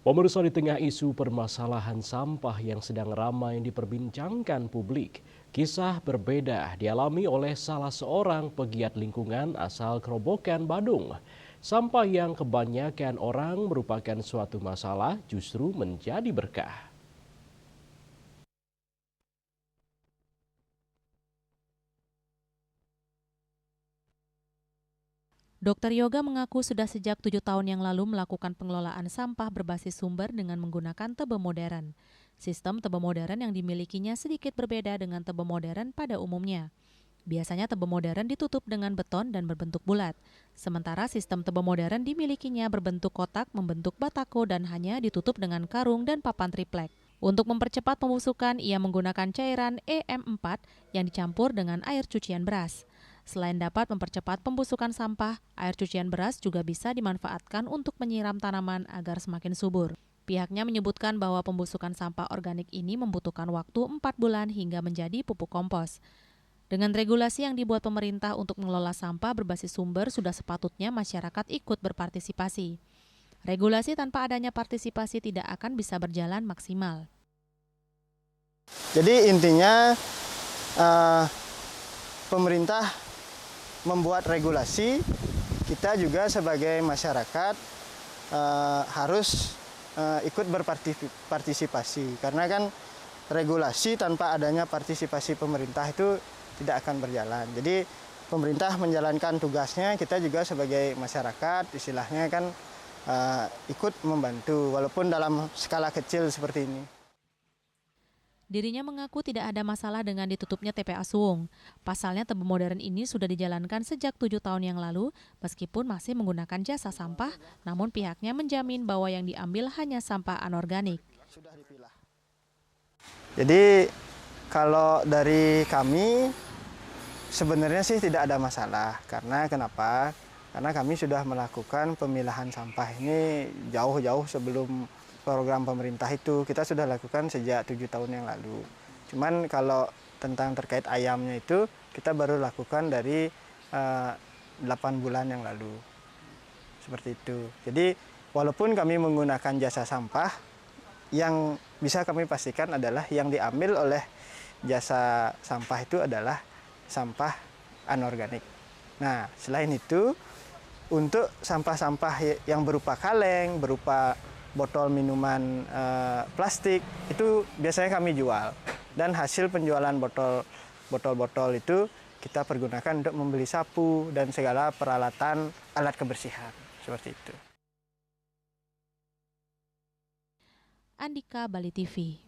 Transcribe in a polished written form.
Pemirsa, di tengah isu permasalahan sampah yang sedang ramai diperbincangkan publik, kisah berbeda dialami oleh salah seorang pegiat lingkungan asal Kerobokan, Badung. Sampah yang kebanyakan orang merupakan suatu masalah justru menjadi berkah. Dokter Yoga mengaku sudah sejak 7 tahun yang lalu melakukan pengelolaan sampah berbasis sumber dengan menggunakan tebe modern. Sistem tebe modern yang dimilikinya sedikit berbeda dengan tebe modern pada umumnya. Biasanya tebe modern ditutup dengan beton dan berbentuk bulat. Sementara sistem tebe modern dimilikinya berbentuk kotak membentuk batako dan hanya ditutup dengan karung dan papan triplek. Untuk mempercepat pembusukan, ia menggunakan cairan EM4 yang dicampur dengan air cucian beras. Selain dapat mempercepat pembusukan sampah, air cucian beras juga bisa dimanfaatkan untuk menyiram tanaman agar semakin subur. Pihaknya menyebutkan bahwa pembusukan sampah organik ini membutuhkan waktu 4 bulan hingga menjadi pupuk kompos. Dengan regulasi yang dibuat pemerintah untuk mengelola sampah berbasis sumber, sudah sepatutnya masyarakat ikut berpartisipasi. Regulasi tanpa adanya partisipasi tidak akan bisa berjalan maksimal. Jadi intinya pemerintah membuat regulasi, kita juga sebagai masyarakat harus ikut berpartisipasi. Karena kan regulasi tanpa adanya partisipasi pemerintah itu tidak akan berjalan. Jadi pemerintah menjalankan tugasnya, kita juga sebagai masyarakat istilahnya kan ikut membantu walaupun dalam skala kecil seperti ini. Dirinya mengaku tidak ada masalah dengan ditutupnya TPA Suwung. Pasalnya tebe modern ini sudah dijalankan sejak 7 tahun yang lalu, meskipun masih menggunakan jasa sampah, namun pihaknya menjamin bahwa yang diambil hanya sampah anorganik. Jadi kalau dari kami sebenarnya sih tidak ada masalah. Karena kenapa? Karena kami sudah melakukan pemilahan sampah ini jauh-jauh sebelum program pemerintah itu. Kita sudah lakukan sejak 7 tahun yang lalu. Cuman kalau tentang terkait ayamnya itu kita baru lakukan dari 8 bulan yang lalu. Seperti itu. Jadi walaupun kami menggunakan jasa sampah, yang bisa kami pastikan adalah yang diambil oleh jasa sampah itu adalah sampah anorganik. Nah, selain itu untuk sampah-sampah yang berupa kaleng, berupa botol minuman plastik, itu biasanya kami jual. Dan hasil penjualan botol-botol itu kita pergunakan untuk membeli sapu dan segala peralatan alat kebersihan. Seperti itu. Andika, Bali TV.